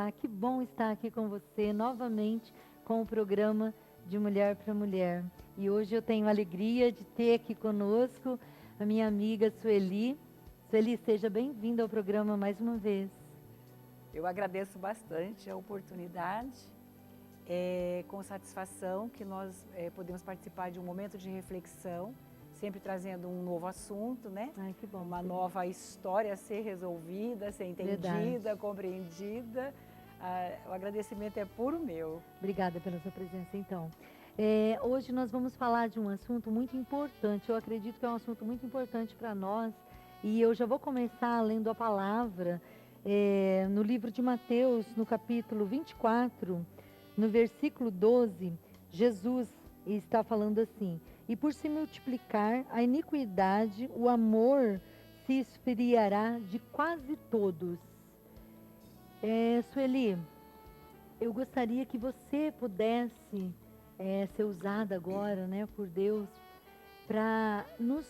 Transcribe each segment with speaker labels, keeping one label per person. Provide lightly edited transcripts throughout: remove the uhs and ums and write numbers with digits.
Speaker 1: Olá, que bom estar aqui com você novamente com o programa de Mulher para Mulher. E hoje eu tenho a alegria de ter aqui conosco a minha amiga Sueli. Sueli, seja bem-vinda ao programa mais uma vez.
Speaker 2: Eu agradeço bastante a oportunidade, com satisfação que nós podemos participar de um momento de reflexão, sempre trazendo um novo assunto, né?
Speaker 1: Ai, que bom.
Speaker 2: Uma nova história a ser resolvida, a ser entendida,
Speaker 1: Verdade.
Speaker 2: compreendida. O agradecimento é puro meu.
Speaker 1: Obrigada pela sua presença, então. Hoje nós vamos falar de um assunto muito importante. Eu acredito que é um assunto muito importante para nós. E eu já vou começar lendo a palavra no livro de Mateus, no capítulo 24, no versículo 12. Jesus está falando assim: e por se multiplicar a iniquidade, o amor se esfriará de quase todos. Sueli, eu gostaria que você pudesse ser usada agora, né, por Deus, para nos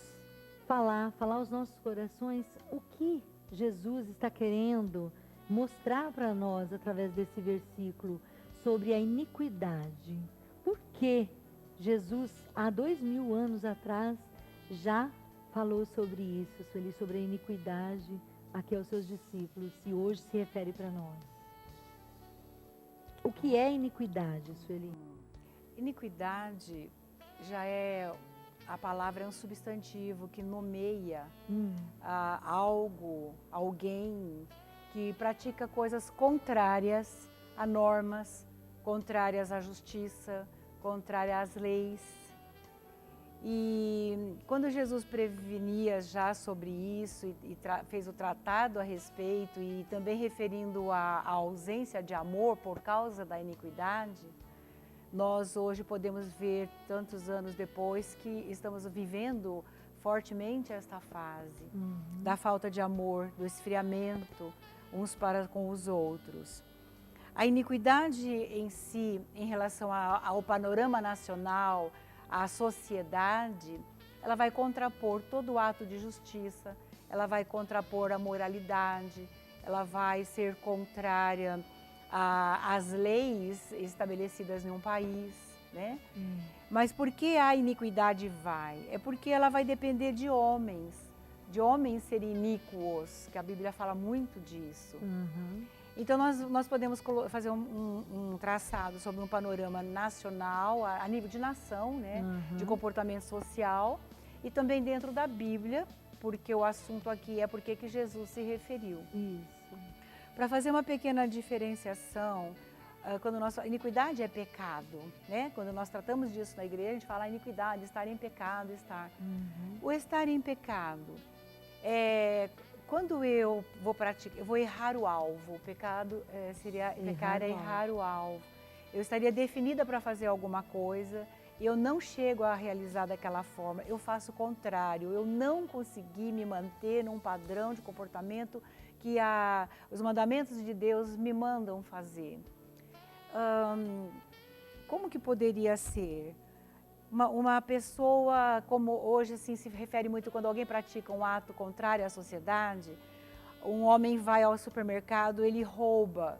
Speaker 1: falar aos nossos corações o que Jesus está querendo mostrar para nós através desse versículo sobre a iniquidade. Por que Jesus, há 2000 anos atrás, já falou sobre isso, sobre a iniquidade aqui aos seus discípulos, e hoje se refere para nós? O que é iniquidade, Sueli?
Speaker 2: Iniquidade já a palavra é um substantivo que nomeia algo, alguém que pratica coisas contrárias a normas, contrárias à justiça, contrárias às leis. E quando Jesus prevenia já sobre isso e fez o tratado a respeito, e também referindo à ausência de amor por causa da iniquidade, nós hoje podemos ver, tantos anos depois, que estamos vivendo fortemente esta fase da falta de amor, do esfriamento uns para com os outros. A iniquidade em si, em relação ao panorama nacional, à sociedade, ela vai contrapor todo ato de justiça, ela vai contrapor a moralidade, ela vai ser contrária às leis estabelecidas em um país, né? Mas por que a iniquidade vai? É porque ela vai depender de homens serem iníquos, que a Bíblia fala muito disso. Então nós podemos fazer um traçado sobre um panorama nacional, a nível de nação, né? De comportamento social, e também dentro da Bíblia, porque o assunto aqui é porque que Jesus se referiu.
Speaker 1: Isso.
Speaker 2: Para fazer uma pequena diferenciação, quando iniquidade é pecado, né? Quando nós tratamos disso na igreja, a gente fala iniquidade, estar em pecado, estar. O estar em pecado quando eu vou errar o alvo. O pecado seria pecar, é errar o alvo. Eu estaria definida para fazer alguma coisa, eu não chego a realizar daquela forma, eu faço o contrário, eu não consegui me manter num padrão de comportamento que os mandamentos de Deus me mandam fazer. Como que poderia ser? Uma pessoa, como hoje assim, se refere muito quando alguém pratica um ato contrário à sociedade, um homem vai ao supermercado, ele rouba.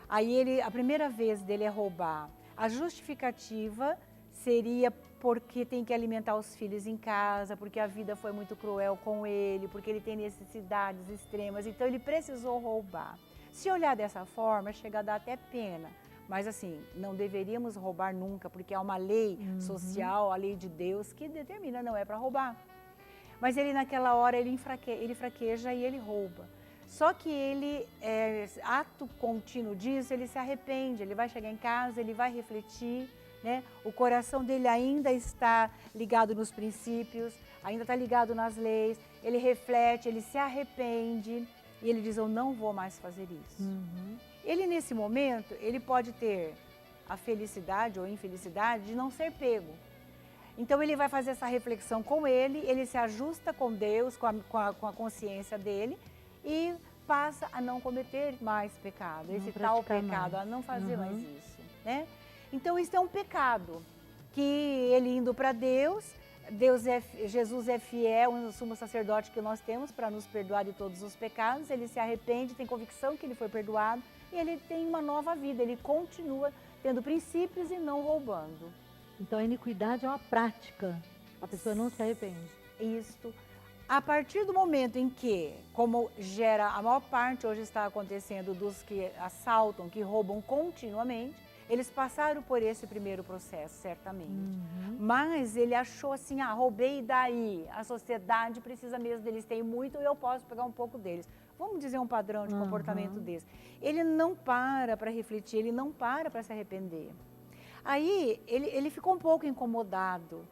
Speaker 2: Aí a primeira vez dele é roubar. A justificativa seria porque tem que alimentar os filhos em casa, porque a vida foi muito cruel com ele, porque ele tem necessidades extremas, então ele precisou roubar. Se olhar dessa forma, chega a dar até pena. Mas assim, não deveríamos roubar nunca, porque há uma lei social, a lei de Deus, que determina não é para roubar. Mas ele naquela hora, ele fraqueja e ele rouba. Só que ele, ato contínuo disso, ele se arrepende, ele vai chegar em casa, ele vai refletir, né? O coração dele ainda está ligado nos princípios, ainda está ligado nas leis, ele reflete, ele se arrepende e ele diz: eu não vou mais fazer isso. Ele, nesse momento, ele pode ter a felicidade ou infelicidade de não ser pego. Então, ele vai fazer essa reflexão com ele se ajusta com Deus, com a consciência dele e passa a não cometer mais pecado, esse tal pecado, a não fazer mais isso, né? Então, isso é um pecado que ele indo para Deus, Jesus é fiel, o sumo sacerdote que nós temos para nos perdoar de todos os pecados, ele se arrepende, tem convicção que ele foi perdoado, e ele tem uma nova vida, ele continua tendo princípios e não roubando.
Speaker 1: Então a iniquidade é uma prática, a pessoa não se arrepende.
Speaker 2: Isto. A partir do momento em que, como gera a maior parte hoje está acontecendo dos que assaltam, que roubam continuamente, eles passaram por esse primeiro processo, certamente. Mas ele achou assim, roubei e daí? A sociedade precisa mesmo deles, tem muito e eu posso pegar um pouco deles. Vamos dizer um padrão de comportamento desse. Ele não para refletir, ele não para se arrepender. Aí ele ficou um pouco incomodado,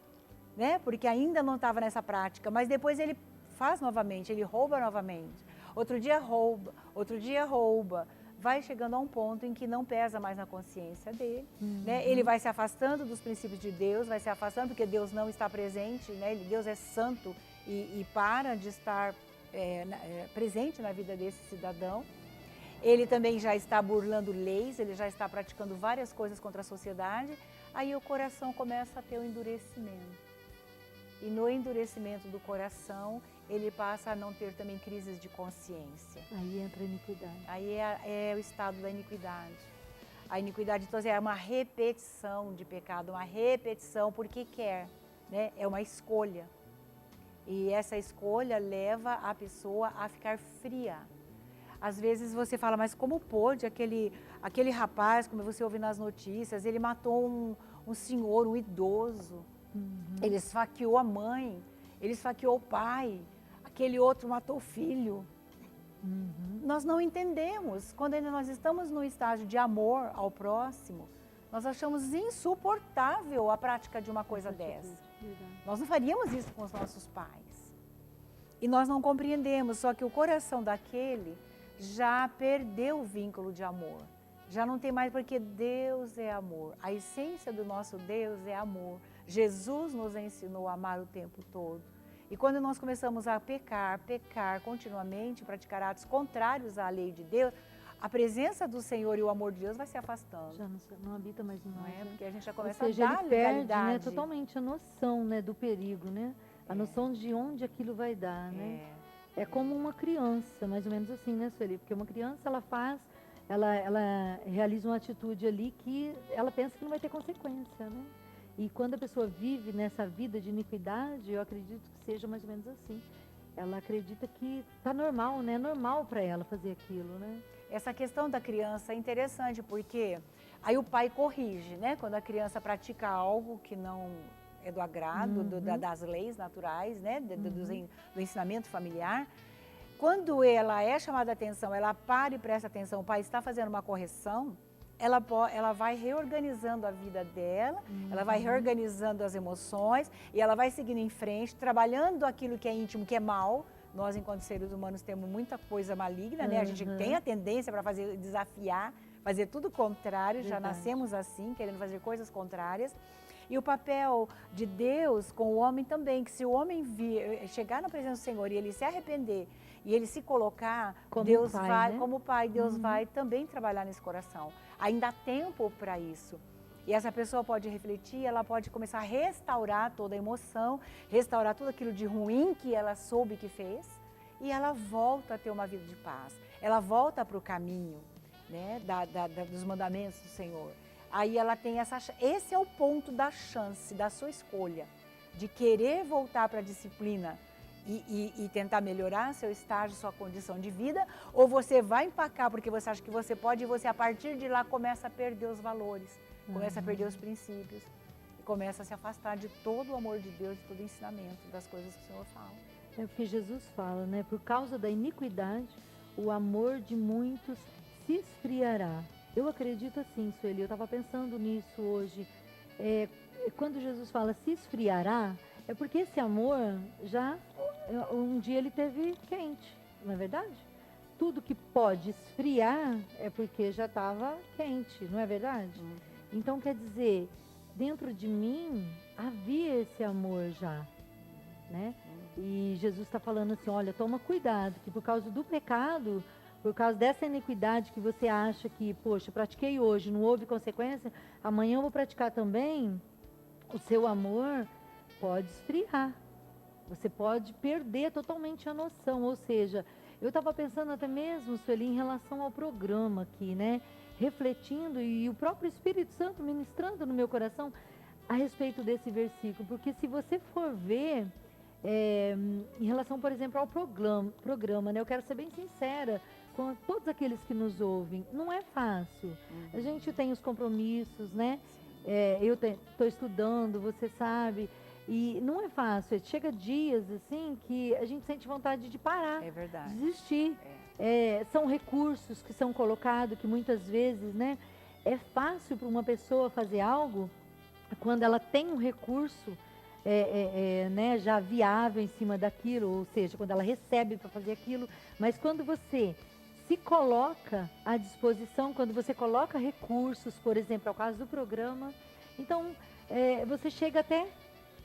Speaker 2: né? Porque ainda não estava nessa prática, mas depois ele faz novamente, ele rouba novamente. Outro dia rouba. Vai chegando a um ponto em que não pesa mais na consciência dele, né? Ele vai se afastando dos princípios de Deus, vai se afastando porque Deus não está presente, né? Deus é santo e para de estar presente na vida desse cidadão. Ele também já está burlando leis, ele já está praticando várias coisas contra a sociedade, aí o coração começa a ter um endurecimento. E no endurecimento do coração, ele passa a não ter também crises de consciência.
Speaker 1: Aí entra a iniquidade.
Speaker 2: Aí é o estado da iniquidade. A iniquidade, então, é uma repetição de pecado, uma repetição porque quer, né? É uma escolha. E essa escolha leva a pessoa a ficar fria. Às vezes você fala, mas como pôde aquele rapaz, como você ouve nas notícias, ele matou um senhor, um idoso, ele esfaqueou a mãe, ele esfaqueou o pai, aquele outro matou o filho. Nós não entendemos. Quando nós estamos no estágio de amor ao próximo, nós achamos insuportável a prática de uma coisa dessa. Nós não faríamos isso com os nossos pais. E nós não compreendemos, só que o coração daquele já perdeu o vínculo de amor. Já não tem mais, porque Deus é amor. A essência do nosso Deus é amor. Jesus nos ensinou a amar o tempo todo. E quando nós começamos a pecar continuamente, praticar atos contrários à lei de Deus, a presença do Senhor e o amor de Deus vai se afastando.
Speaker 1: Já não habita mais em nós.
Speaker 2: Não é?
Speaker 1: Né?
Speaker 2: Porque a gente já começa
Speaker 1: Ou seja,
Speaker 2: a dar
Speaker 1: ele perde,
Speaker 2: legalidade.
Speaker 1: né, totalmente a noção, né, do perigo, né? A noção de onde aquilo vai dar, né? É como uma criança, mais ou menos assim, né, Sueli? Porque uma criança, ela realiza uma atitude ali que ela pensa que não vai ter consequência, né? E quando a pessoa vive nessa vida de iniquidade, eu acredito que seja mais ou menos assim. Ela acredita que tá normal, né? É normal para ela fazer aquilo, né?
Speaker 2: Essa questão da criança é interessante, porque aí o pai corrige, né? Quando a criança pratica algo que não é do agrado das leis naturais, né? Do ensinamento familiar. Quando ela é chamada a atenção, ela para e presta atenção, o pai está fazendo uma correção, ela vai reorganizando a vida dela, ela vai reorganizando as emoções e ela vai seguindo em frente, trabalhando aquilo que é íntimo, que é mal. Nós, enquanto seres humanos, temos muita coisa maligna, né? A gente tem a tendência para desafiar, fazer tudo contrário, já nascemos assim, querendo fazer coisas contrárias. E o papel de Deus com o homem também, que se o homem chegar na presença do Senhor e ele se arrepender e ele se colocar,
Speaker 1: como
Speaker 2: Deus
Speaker 1: pai,
Speaker 2: vai,
Speaker 1: né?
Speaker 2: como pai, Deus vai também trabalhar nesse coração. Ainda há tempo para isso. E essa pessoa pode refletir, ela pode começar a restaurar toda a emoção, restaurar tudo aquilo de ruim que ela soube que fez, e ela volta a ter uma vida de paz. Ela volta para o caminho, né, dos mandamentos do Senhor. Aí ela tem esse é o ponto da chance, da sua escolha, de querer voltar para a disciplina e tentar melhorar seu estágio, sua condição de vida, ou você vai empacar porque você acha que você pode e você a partir de lá começa a perder os valores, começa a perder os princípios, e começa a se afastar de todo o amor de Deus, de todo o ensinamento, das coisas que o Senhor fala.
Speaker 1: É o que Jesus fala, né? Por causa da iniquidade, o amor de muitos se esfriará. Eu acredito assim, Sueli, eu estava pensando nisso hoje. Quando Jesus fala se esfriará, é porque esse amor já, um dia ele teve quente, não é verdade? Tudo que pode esfriar é porque já estava quente, não é verdade? Então, quer dizer, dentro de mim havia esse amor já, né? E Jesus está falando assim, olha, toma cuidado, que por causa do pecado, por causa dessa iniquidade que você acha que, poxa, pratiquei hoje, não houve consequência, amanhã eu vou praticar também, o seu amor pode esfriar. Você pode perder totalmente a noção, ou seja, Eu estava pensando até mesmo, Sueli, em relação ao programa aqui, né? Refletindo e o próprio Espírito Santo ministrando no meu coração a respeito desse versículo. Porque se você for ver, em relação, por exemplo, ao programa, né? Eu quero ser bem sincera com todos aqueles que nos ouvem. Não é fácil. A gente tem os compromissos, né? Eu estou estudando, você sabe. E não é fácil. Chega dias, assim, que a gente sente vontade de parar.
Speaker 2: É verdade.
Speaker 1: Desistir. São recursos que são colocados, que muitas vezes, né? É fácil para uma pessoa fazer algo quando ela tem um recurso né, já viável em cima daquilo, ou seja, quando ela recebe para fazer aquilo. Mas quando você se coloca à disposição, quando você coloca recursos, por exemplo, ao caso do programa, então você chega até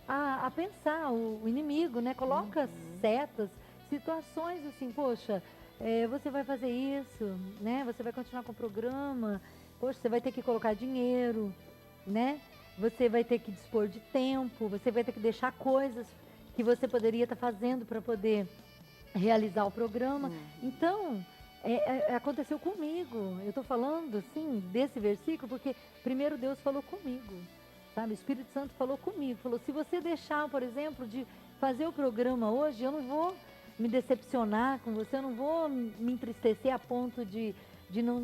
Speaker 1: a pensar, o inimigo, né? Coloca setas, situações assim, poxa, você vai fazer isso, né? Você vai continuar com o programa, poxa, você vai ter que colocar dinheiro, né? Você vai ter que dispor de tempo, você vai ter que deixar coisas que você poderia estar fazendo para poder realizar o programa. Então, aconteceu comigo. Eu estou falando, assim, desse versículo, porque primeiro Deus falou comigo, sabe? O Espírito Santo falou comigo. Falou, se você deixar, por exemplo, de fazer o programa hoje, eu não vou me decepcionar com você, eu não vou me entristecer a ponto de não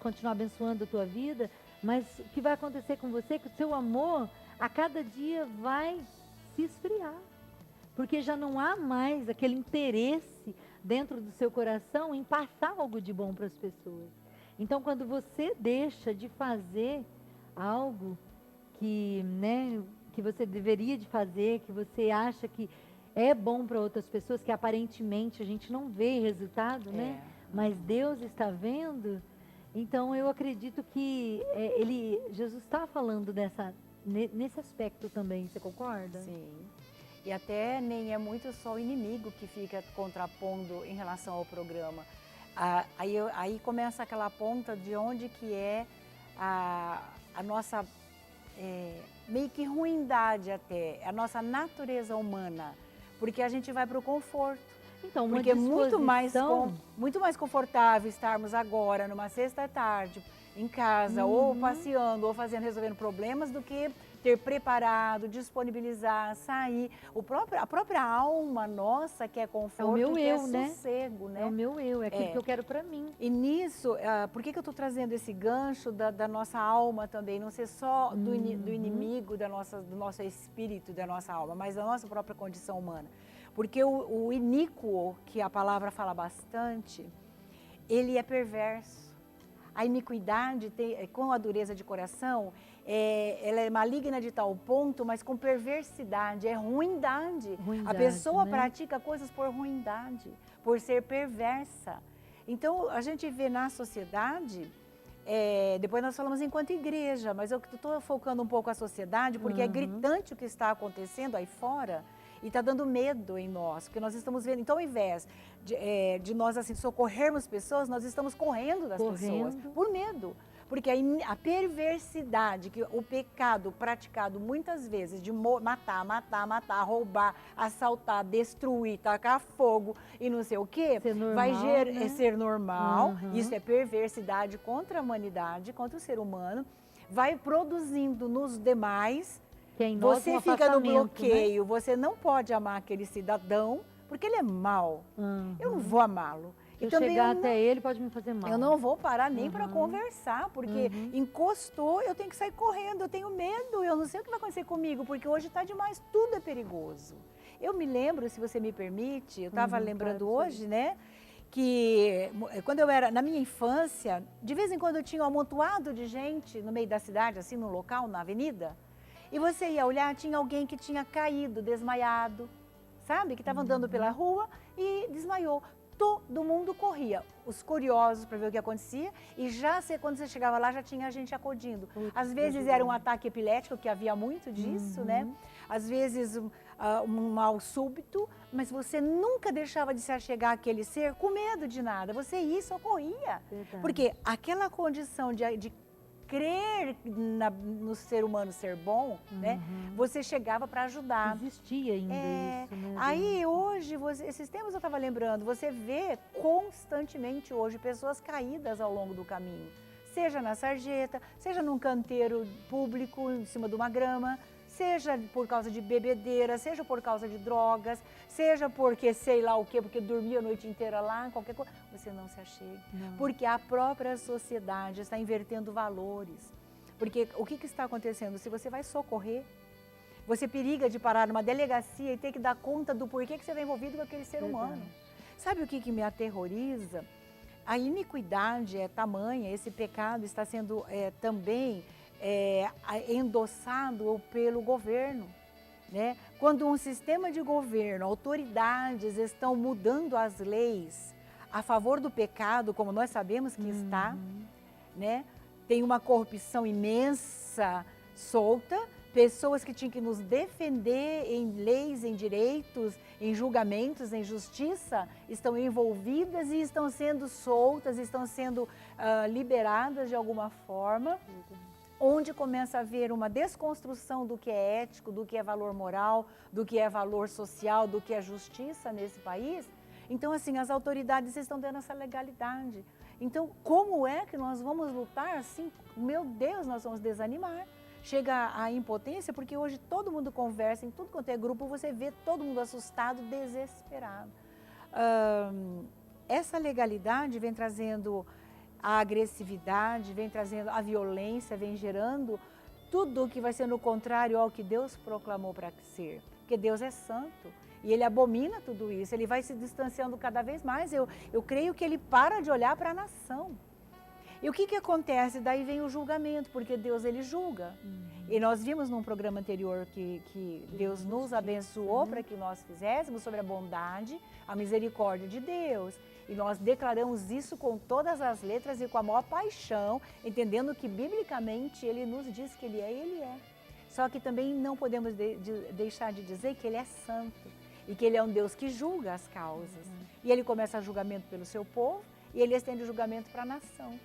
Speaker 1: continuar abençoando a tua vida, mas o que vai acontecer com você é que o seu amor, a cada dia, vai se esfriar. Porque já não há mais aquele interesse dentro do seu coração em passar algo de bom para as pessoas. Então, quando você deixa de fazer algo que, né, que você deveria de fazer, que você acha que é bom para outras pessoas, que aparentemente a gente não vê resultado, né? Mas Deus está vendo. Então, eu acredito que Jesus está falando nesse aspecto também, você concorda?
Speaker 2: Sim. E até nem é muito só o inimigo que fica contrapondo em relação ao programa. Aí começa aquela ponta de onde que é a nossa meio que ruindade até, a nossa natureza humana, porque a gente vai para o conforto.
Speaker 1: Então,
Speaker 2: porque é muito mais confortável estarmos agora, numa sexta-tarde, em casa, ou passeando, ou resolvendo problemas, do que ter preparado, disponibilizar, sair. A própria alma nossa quer conforto, quer sossego, né?
Speaker 1: É o meu eu, é aquilo que eu quero para mim.
Speaker 2: E nisso, por que eu estou trazendo esse gancho da nossa alma também? Não ser só do inimigo do nosso espírito, da nossa alma, mas da nossa própria condição humana. Porque o iníquo, que a palavra fala bastante, ele é perverso. A iniquidade, com a dureza de coração, ela é maligna de tal ponto, mas com perversidade, é ruindade. A pessoa pratica coisas por ruindade, por ser perversa. Então, a gente vê na sociedade, depois nós falamos enquanto igreja, mas eu estou focando um pouco a sociedade, porque é gritante o que está acontecendo aí fora. E está dando medo em nós, porque nós estamos vendo. Então, ao invés de nós assim, socorrermos pessoas, nós estamos correndo das pessoas, por medo. Porque a perversidade, que o pecado praticado muitas vezes de matar, roubar, assaltar, destruir, tacar fogo e não sei o quê, vai ser normal. Isso é perversidade contra a humanidade, contra o ser humano. Vai produzindo nos demais. Você fica no bloqueio, né? Você não pode amar aquele cidadão, porque ele é mau. Eu não vou amá-lo.
Speaker 1: Se eu chegar até ele, pode me fazer mal.
Speaker 2: Eu não vou parar nem para conversar, porque encostou, eu tenho que sair correndo, eu tenho medo, eu não sei o que vai acontecer comigo, porque hoje está demais, tudo é perigoso. Eu me lembro, se você me permite, eu estava lembrando hoje, né? Que quando eu era, na minha infância, de vez em quando eu tinha um amontoado de gente no meio da cidade, assim, num local, na avenida. E você ia olhar, tinha alguém que tinha caído, desmaiado, sabe? Que estava andando pela rua e desmaiou. Todo mundo corria, os curiosos para ver o que acontecia, e quando você chegava lá, já tinha gente acudindo. Às vezes era um ataque epilético, que havia muito disso, né? Às vezes um mal súbito, mas você nunca deixava de se achegar àquele ser com medo de nada. Você ia e socorria. Porque aquela condição de crer no ser humano ser bom, né? Você chegava para ajudar.
Speaker 1: Existia ainda isso, né?
Speaker 2: Aí hoje, esses tempos eu estava lembrando, você vê constantemente hoje pessoas caídas ao longo do caminho. Seja na sarjeta, seja num canteiro público em cima de uma grama, seja por causa de bebedeira, seja por causa de drogas, seja porque sei lá o quê, porque dormia a noite inteira lá, qualquer coisa. Você não se achegue, porque a própria sociedade está invertendo valores. Porque o que está acontecendo? Se você vai socorrer, você periga de parar numa delegacia e ter que dar conta do porquê que você está envolvido com aquele ser humano. Sabe o que me aterroriza? A iniquidade é tamanha, esse pecado está sendo também endossado pelo governo, né? Quando um sistema de governo, autoridades estão mudando as leis a favor do pecado, como nós sabemos que está, né? Tem uma corrupção imensa, solta, pessoas que tinham que nos defender em leis, em direitos, em julgamentos, em justiça, estão envolvidas e estão sendo soltas, estão sendo liberadas de alguma forma, onde começa a haver uma desconstrução do que é ético, do que é valor moral, do que é valor social, do que é justiça nesse país. Então, assim, as autoridades estão dando essa legalidade. Então, como é que nós vamos lutar assim? Meu Deus, nós vamos desanimar. Chega a impotência, porque hoje todo mundo conversa, em tudo quanto é grupo, você vê todo mundo assustado, desesperado. Essa legalidade vem trazendo a agressividade, vem trazendo a violência, vem gerando tudo que vai ser no contrário ao que Deus proclamou para ser. Porque Deus é santo e Ele abomina tudo isso, Ele vai se distanciando cada vez mais. Eu creio que Ele para de olhar para a nação. E o que acontece? Daí vem o julgamento, porque Deus, Ele julga. E nós vimos num programa anterior que Deus nos abençoou para que nós fizéssemos sobre a bondade, a misericórdia de Deus. E nós declaramos isso com todas as letras e com a maior paixão, entendendo que biblicamente Ele nos diz que Ele é e Ele é. Só que também não podemos deixar de dizer que Ele é santo e que Ele é um Deus que julga as causas. E Ele começa o julgamento pelo seu povo e Ele estende o julgamento para a nação.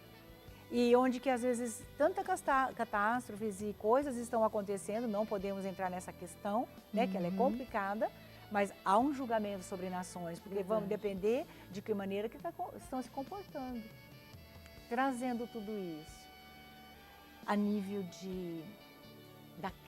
Speaker 2: E onde que às vezes tantas catástrofes e coisas estão acontecendo, não podemos entrar nessa questão, né, que ela é complicada, mas há um julgamento sobre nações, porque vamos depender de que maneira que estão se comportando. Trazendo tudo isso a nível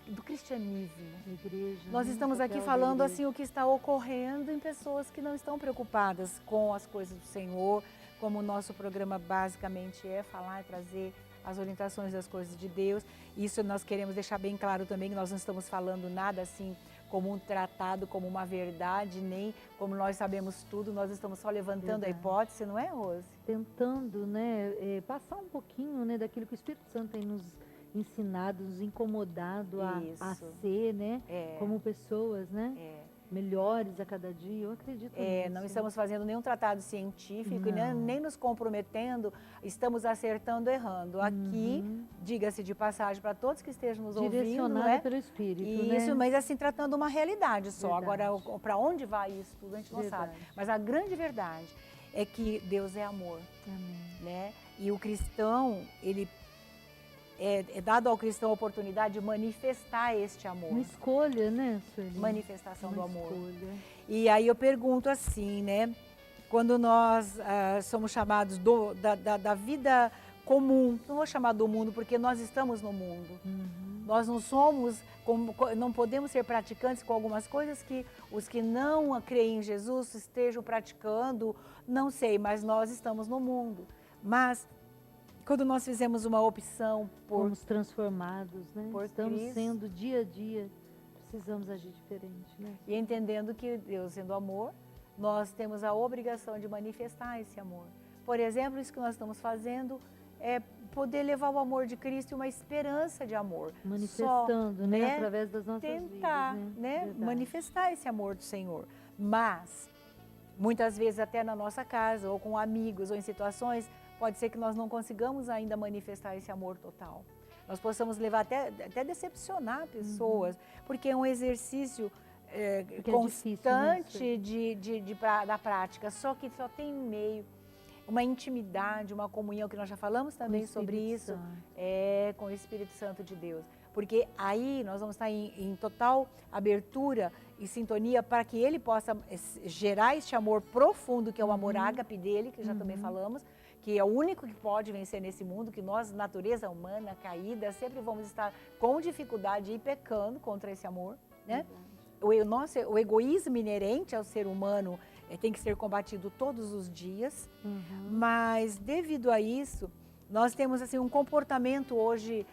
Speaker 2: do cristianismo.
Speaker 1: Igreja,
Speaker 2: nós estamos aqui falando assim o que está ocorrendo em pessoas que não estão preocupadas com as coisas do Senhor, como o nosso programa basicamente é falar, trazer as orientações das coisas de Deus. Isso nós queremos deixar bem claro também, que nós não estamos falando nada assim como um tratado, como uma verdade, nem como nós sabemos tudo, nós estamos só levantando a hipótese, não é, Rose?
Speaker 1: Tentando, né, passar um pouquinho, né, daquilo que o Espírito Santo tem nos ensinado, nos incomodado a ser, né, como pessoas, né? Melhores a cada dia, eu acredito nisso.
Speaker 2: Não estamos fazendo nenhum tratado científico, nem nos comprometendo, estamos acertando, errando. Aqui, diga-se de passagem para todos que estejam nos ouvindo,
Speaker 1: direcionado pelo Espírito,
Speaker 2: isso,
Speaker 1: né?
Speaker 2: Mas assim, tratando uma realidade só. Agora, para onde vai isso tudo, a gente não sabe. Mas a grande verdade é que Deus é amor.
Speaker 1: Amém.
Speaker 2: Né? E o cristão, ele é dado ao cristão a oportunidade de manifestar este amor.
Speaker 1: Uma escolha, né, Sueli?
Speaker 2: Manifestação do amor.
Speaker 1: Escolha.
Speaker 2: E aí eu pergunto assim, né? Quando nós somos chamados da vida comum, não vou chamar do mundo porque nós estamos no mundo. Nós não somos, não podemos ser praticantes com algumas coisas que os que não creem em Jesus estejam praticando, não sei, mas nós estamos no mundo. Mas quando nós fizemos uma opção por...
Speaker 1: Fomos transformados, né?
Speaker 2: Por
Speaker 1: Estamos
Speaker 2: Cristo.
Speaker 1: sendo dia a dia, precisamos agir diferente, né?
Speaker 2: E entendendo que Deus sendo amor, nós temos a obrigação de manifestar esse amor. Por exemplo, isso que nós estamos fazendo é poder levar o amor de Cristo e uma esperança de amor.
Speaker 1: Manifestando,
Speaker 2: só,
Speaker 1: né? Através das nossas
Speaker 2: tentar,
Speaker 1: vidas,
Speaker 2: né? Manifestar esse amor do Senhor. Mas, muitas vezes até na nossa casa, ou com amigos, ou em situações, pode ser que nós não consigamos ainda manifestar esse amor total. Nós possamos levar até decepcionar pessoas, porque é um exercício constante
Speaker 1: é difícil, né?
Speaker 2: da prática, só que só tem um meio. uma intimidade, uma comunhão, que nós já falamos também sobre isso, com o Espírito Santo de Deus. Porque aí nós vamos estar em total abertura e sintonia para que ele possa gerar este amor profundo, que é o amor ágape dele, que já também falamos, que é o único que pode vencer nesse mundo, que nós, natureza humana, caída, sempre vamos estar com dificuldade e pecando contra esse amor, né? O egoísmo inerente ao ser humano tem que ser combatido todos os dias, mas devido a isso, nós temos assim um comportamento hoje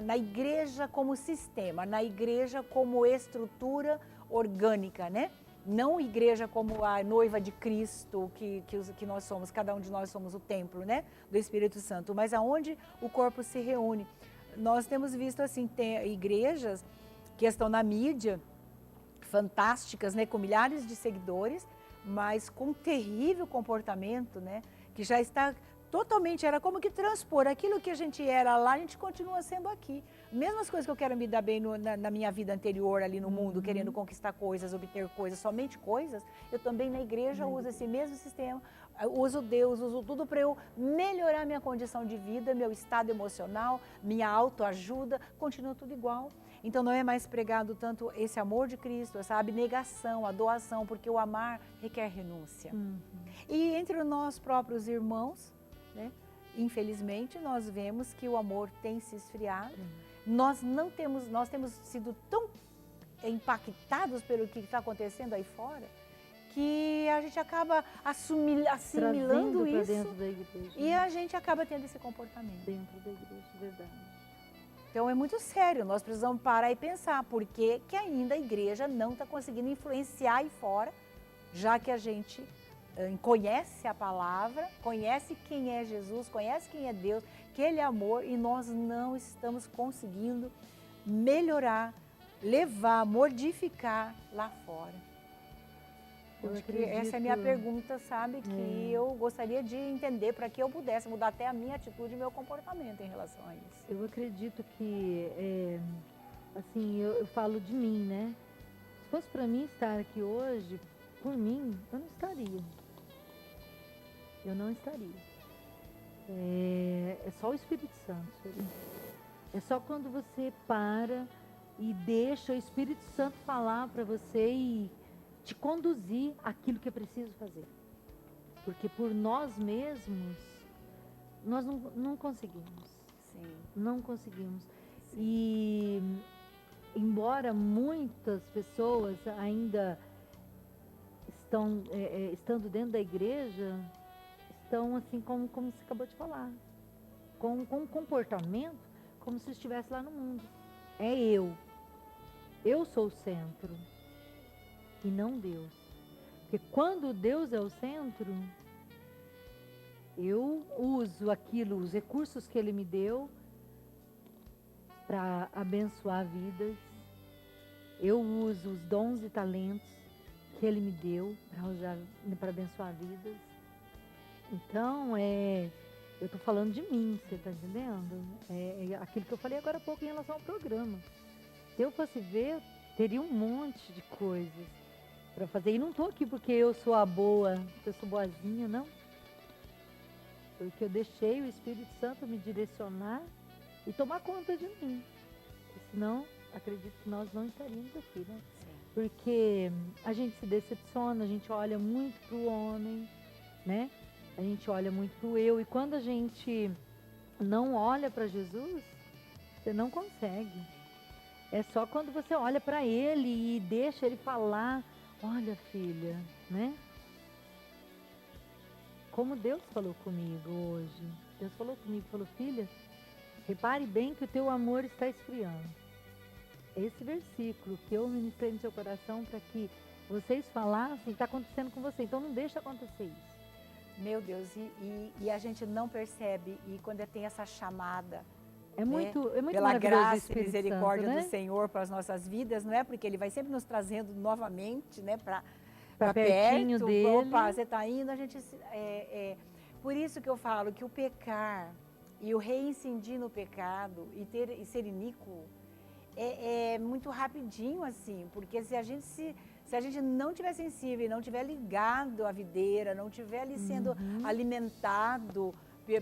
Speaker 2: na igreja como sistema, na igreja como estrutura orgânica, né? Não igreja como a noiva de Cristo, que nós somos, cada um de nós somos o templo, né, do Espírito Santo, mas aonde o corpo se reúne. Nós temos visto assim, tem igrejas que estão na mídia, fantásticas, né, com milhares de seguidores, mas com um terrível comportamento, né, que já está totalmente, era como que transpor aquilo que a gente era lá, a gente continua sendo aqui. Mesmas coisas que eu quero me dar bem na minha vida anterior ali no mundo, querendo conquistar coisas, obter coisas, somente coisas, eu também na igreja uso esse mesmo sistema, uso Deus, uso tudo para eu melhorar minha condição de vida, meu estado emocional, minha autoajuda, continua tudo igual. Então não é mais pregado tanto esse amor de Cristo, essa abnegação, a doação, porque o amar requer renúncia. E entre nós próprios irmãos, né, infelizmente nós vemos que o amor tem se esfriado. Nós temos sido tão impactados pelo que está acontecendo aí fora, que a gente acaba assimilando isso
Speaker 1: dentro da igreja,
Speaker 2: e a gente acaba tendo esse comportamento.
Speaker 1: Dentro da igreja, verdade.
Speaker 2: Então é muito sério, nós precisamos parar e pensar por que ainda a igreja não está conseguindo influenciar aí fora, já que a gente conhece a palavra, conhece quem é Jesus, conhece quem é Deus, que Ele é amor, e nós não estamos conseguindo melhorar, levar, modificar lá fora. Essa é a minha pergunta, sabe, que eu gostaria de entender para que eu pudesse mudar até a minha atitude e meu comportamento em relação a isso.
Speaker 1: Eu acredito que, assim, eu falo de mim, né? Se fosse para mim estar aqui hoje, por mim, eu não estaria. Eu não estaria. É só o Espírito Santo, Sueli. É só quando você para e deixa o Espírito Santo falar para você e te conduzir aquilo que é preciso fazer. Porque por nós mesmos, nós não conseguimos.
Speaker 2: Sim.
Speaker 1: Não conseguimos. Sim. E embora muitas pessoas ainda estando dentro da igreja, estão assim como você acabou de falar, com um comportamento como se estivesse lá no mundo. É eu sou o centro e não Deus, porque quando Deus é o centro, eu uso aquilo, os recursos que Ele me deu para abençoar vidas, eu uso os dons e talentos que Ele me deu para abençoar vidas. Então, eu estou falando de mim, você está entendendo? É aquilo que eu falei agora há pouco em relação ao programa. Se eu fosse ver, teria um monte de coisas para fazer. E não estou aqui porque eu sou a boa, porque eu sou boazinha, não. Porque eu deixei o Espírito Santo me direcionar e tomar conta de mim. Porque senão, acredito que nós não estaríamos aqui, né?
Speaker 2: Sim.
Speaker 1: Porque a gente se decepciona, a gente olha muito para o homem, né? A gente olha muito para o eu. E quando a gente não olha para Jesus, você não consegue. É só quando você olha para Ele e deixa Ele falar. Olha, filha, né? Como Deus falou comigo hoje. Deus falou comigo, falou, filha, repare bem que o teu amor está esfriando. Esse versículo que eu ministrei no seu coração para que vocês falassem, está acontecendo com você. Então não deixa acontecer isso.
Speaker 2: Meu Deus, e a gente não percebe, e quando tem essa chamada,
Speaker 1: é muito
Speaker 2: pela graça e
Speaker 1: Espírito
Speaker 2: misericórdia
Speaker 1: Santo, né?
Speaker 2: do Senhor para as nossas vidas, não é? Porque Ele vai sempre nos trazendo novamente, né? Para
Speaker 1: pertinho
Speaker 2: perto,
Speaker 1: dele.
Speaker 2: Opa, você está indo, a gente... Por isso que eu falo que o pecar e o reincidir no pecado e ser iníquo é muito rapidinho, assim, porque se a Se a gente não estiver sensível, não estiver ligado à videira, não estiver ali sendo alimentado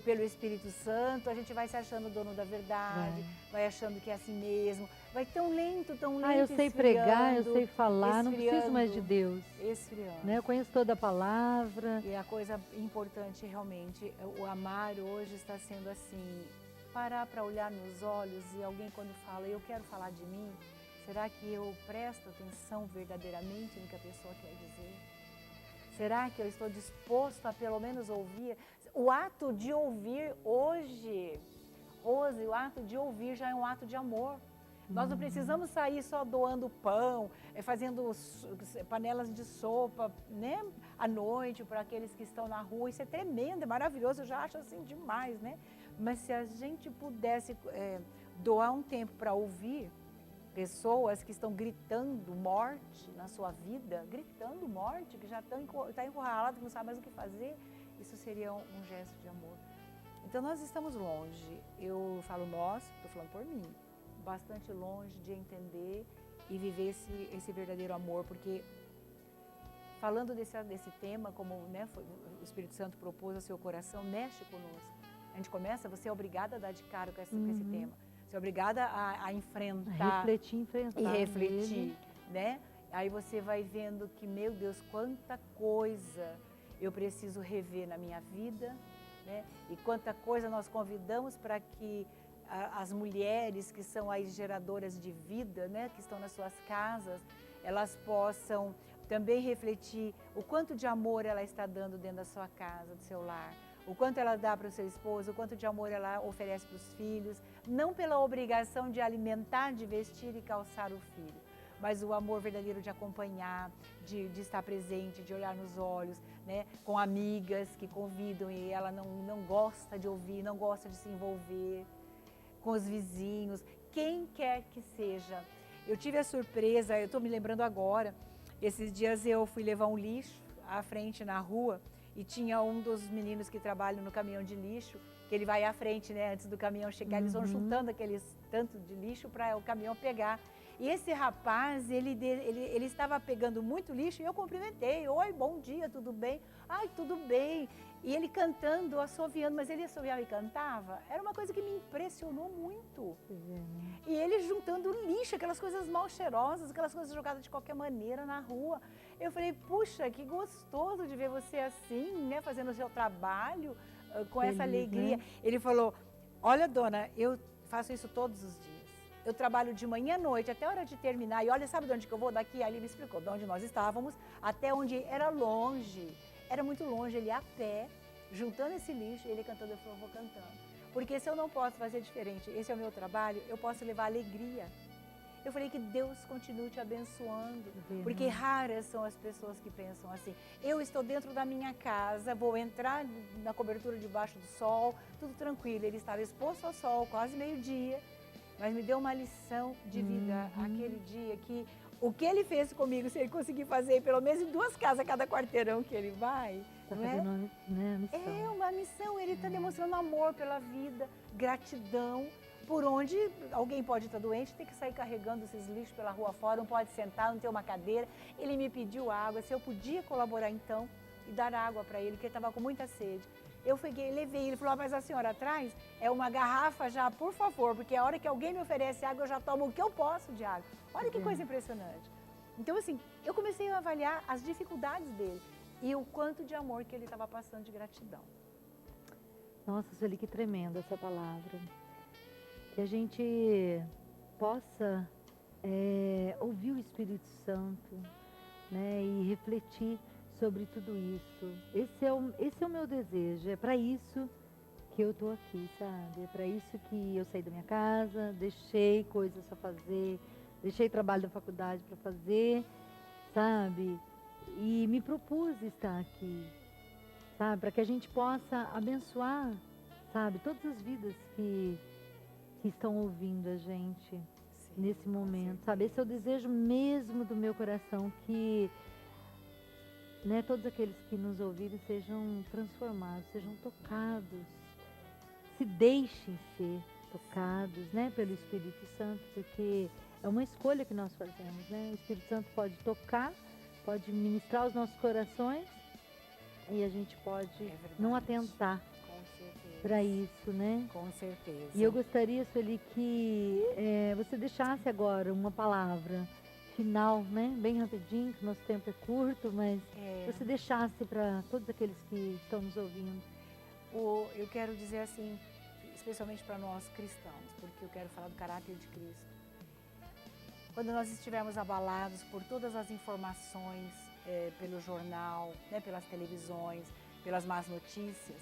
Speaker 2: pelo Espírito Santo, a gente vai se achando dono da verdade, vai achando que é assim mesmo, vai tão lento,
Speaker 1: eu sei pregar, eu sei falar, não preciso mais de Deus.
Speaker 2: Esfriando.
Speaker 1: Né? Eu conheço toda a palavra.
Speaker 2: E a coisa importante realmente, o amar hoje está sendo assim, parar para olhar nos olhos e alguém quando fala, eu quero falar de mim, será que eu presto atenção verdadeiramente no que a pessoa quer dizer? Será que eu estou disposto a pelo menos ouvir? O ato de ouvir hoje, Rose, o ato de ouvir já é um ato de amor. Nós não precisamos sair só doando pão, fazendo panelas de sopa, né, à noite para aqueles que estão na rua. Isso é tremendo, é maravilhoso, eu já acho assim demais, né? Mas se a gente pudesse doar um tempo para ouvir pessoas que estão gritando morte na sua vida, gritando morte, que já está encurralado, que não sabe mais o que fazer, isso seria um gesto de amor. Então nós estamos longe, eu falo nós, estou falando por mim, bastante longe de entender e viver esse verdadeiro amor, porque falando desse tema, como né, o Espírito Santo propôs ao seu coração, mexe conosco. A gente começa, você é obrigada a dar de cara com esse tema. Você é obrigada a enfrentar.
Speaker 1: Enfrentar.
Speaker 2: E refletir, né? Aí você vai vendo que, meu Deus, quanta coisa eu preciso rever na minha vida, né? E quanta coisa nós convidamos para que as mulheres que são as geradoras de vida, né? Que estão nas suas casas, elas possam também refletir o quanto de amor ela está dando dentro da sua casa, do seu lar. O quanto ela dá para o seu esposo, o quanto de amor ela oferece para os filhos, não pela obrigação de alimentar, de vestir e calçar o filho, mas o amor verdadeiro de acompanhar, de estar presente, de olhar nos olhos, né? Com amigas que convidam e ela não gosta de ouvir, não gosta de se envolver, com os vizinhos, quem quer que seja. Eu tive a surpresa, eu estou me lembrando agora, esses dias eu fui levar um lixo à frente na rua, e tinha um dos meninos que trabalham no caminhão de lixo, que ele vai à frente, né, antes do caminhão chegar, eles vão juntando aqueles tanto de lixo para o caminhão pegar. E esse rapaz, ele estava pegando muito lixo e eu cumprimentei, oi, bom dia, tudo bem? Ai, tudo bem. E ele cantando, assoviando, mas ele assoviava e cantava, era uma coisa que me impressionou muito. E ele juntando lixo, aquelas coisas mal cheirosas, aquelas coisas jogadas de qualquer maneira na rua. Eu falei, puxa, que gostoso de ver você assim, né, fazendo o seu trabalho, com feliz, essa alegria. Né? Ele falou, olha, dona, eu faço isso todos os dias. Eu trabalho de manhã à noite, até a hora de terminar, e olha, sabe de onde que eu vou? Daqui, ali me explicou de onde nós estávamos, até onde era longe. Era muito longe, ele ia a pé, juntando esse lixo, ele cantando, eu falei, eu vou cantando. Porque se eu não posso fazer diferente, esse é o meu trabalho, eu posso levar alegria. Eu falei que Deus continue te abençoando, porque raras são as pessoas que pensam assim. Eu estou dentro da minha casa, vou entrar na cobertura debaixo do sol, tudo tranquilo. Ele estava exposto ao sol, quase meio-dia, mas me deu uma lição de vida aquele dia que o que ele fez comigo, se ele conseguir fazer pelo menos em 2 casas a cada quarteirão que ele vai,
Speaker 1: tá
Speaker 2: não é?
Speaker 1: Fazendo, né, missão.
Speaker 2: É uma missão, ele está demonstrando amor pela vida, gratidão. Por onde alguém pode estar doente, tem que sair carregando esses lixos pela rua fora, não pode sentar, não tem uma cadeira. Ele me pediu água, se eu podia colaborar então e dar água para ele, que ele estava com muita sede. Eu levei, ele falou, mas a senhora traz uma garrafa já, por favor, porque a hora que alguém me oferece água, eu já tomo o que eu posso de água. Olha que coisa impressionante. Então, assim, eu comecei a avaliar as dificuldades dele e o quanto de amor que ele estava passando, de gratidão.
Speaker 1: Nossa, Sueli, que tremenda essa palavra. Que a gente possa ouvir o Espírito Santo, né, e refletir sobre tudo isso. Esse é o meu desejo, é para isso que eu estou aqui, sabe? É para isso que eu saí da minha casa, deixei coisas a fazer, deixei trabalho da faculdade para fazer, sabe? E me propus estar aqui, sabe? Para que a gente possa abençoar, sabe? Todas as vidas que estão ouvindo a gente nesse momento, sabe? Esse é o desejo mesmo do meu coração, que, né, todos aqueles que nos ouvirem sejam transformados, sejam tocados, se deixem ser tocados, né, pelo Espírito Santo, porque é uma escolha que nós fazemos, né? O Espírito Santo pode tocar pode ministrar os nossos corações e a gente pode
Speaker 2: verdade.
Speaker 1: não atentar
Speaker 2: Com certeza.
Speaker 1: para isso, né?
Speaker 2: Com certeza.
Speaker 1: E eu gostaria, Sueli, que você deixasse agora uma palavra final, né? Bem rapidinho, que nosso tempo é curto, mas você deixasse para todos aqueles que estão nos ouvindo.
Speaker 2: Eu quero dizer assim, especialmente para nós cristãos, porque eu quero falar do caráter de Cristo. Quando nós estivermos abalados por todas as informações, pelo jornal, né, pelas televisões, pelas más notícias,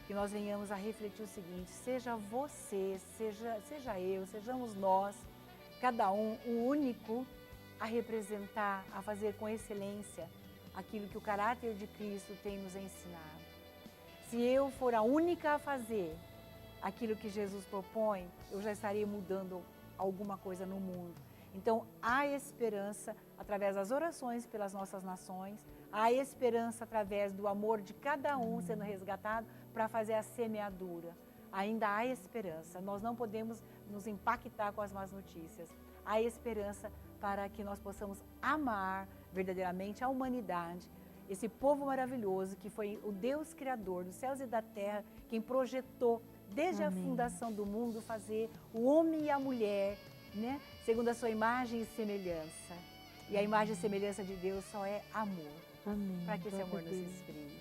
Speaker 2: que nós venhamos a refletir o seguinte: seja você, seja eu, sejamos nós, cada um, o único a representar, a fazer com excelência aquilo que o caráter de Cristo tem nos ensinado. Se eu for a única a fazer aquilo que Jesus propõe, eu já estarei mudando alguma coisa no mundo. Então, há esperança através das orações pelas nossas nações, há esperança através do amor de cada um sendo resgatado para fazer a semeadura. Ainda há esperança, nós não podemos nos impactar com as más notícias. Há esperança para que nós possamos amar verdadeiramente a humanidade, esse povo maravilhoso que foi o Deus Criador dos céus e da terra, quem projetou desde a fundação do mundo fazer o homem e a mulher, né, segundo a sua imagem e semelhança. E a imagem e semelhança de Deus só é amor.
Speaker 1: Amém.
Speaker 2: Para que esse amor não se esfrie.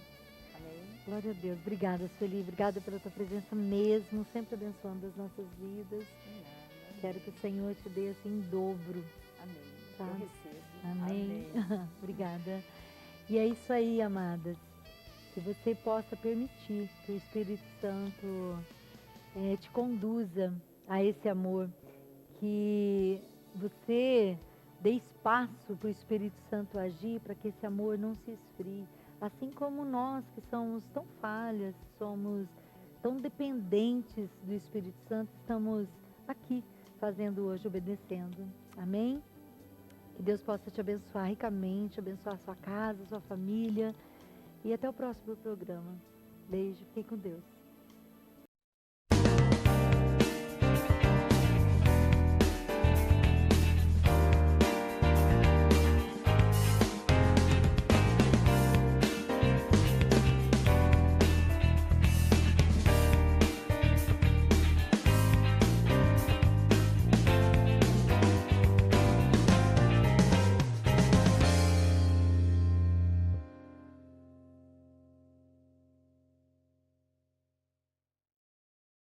Speaker 2: Amém?
Speaker 1: Glória a Deus. Obrigada, Sueli. Obrigada pela tua presença mesmo, sempre abençoando as nossas vidas. Quero que o Senhor te dê assim em dobro.
Speaker 2: Amém.
Speaker 1: Tá?
Speaker 2: Eu recebo.
Speaker 1: Amém.
Speaker 2: Amém.
Speaker 1: Obrigada. E é isso aí, amadas. Que você possa permitir que o Espírito Santo te conduza a esse amor. Que você dê espaço para o Espírito Santo agir, para que esse amor não se esfrie. Assim como nós que somos tão falhas, somos tão dependentes do Espírito Santo, estamos aqui fazendo hoje, obedecendo. Amém? Que Deus possa te abençoar ricamente, abençoar a sua casa, a sua família. E até o próximo programa. Beijo, fiquem com Deus.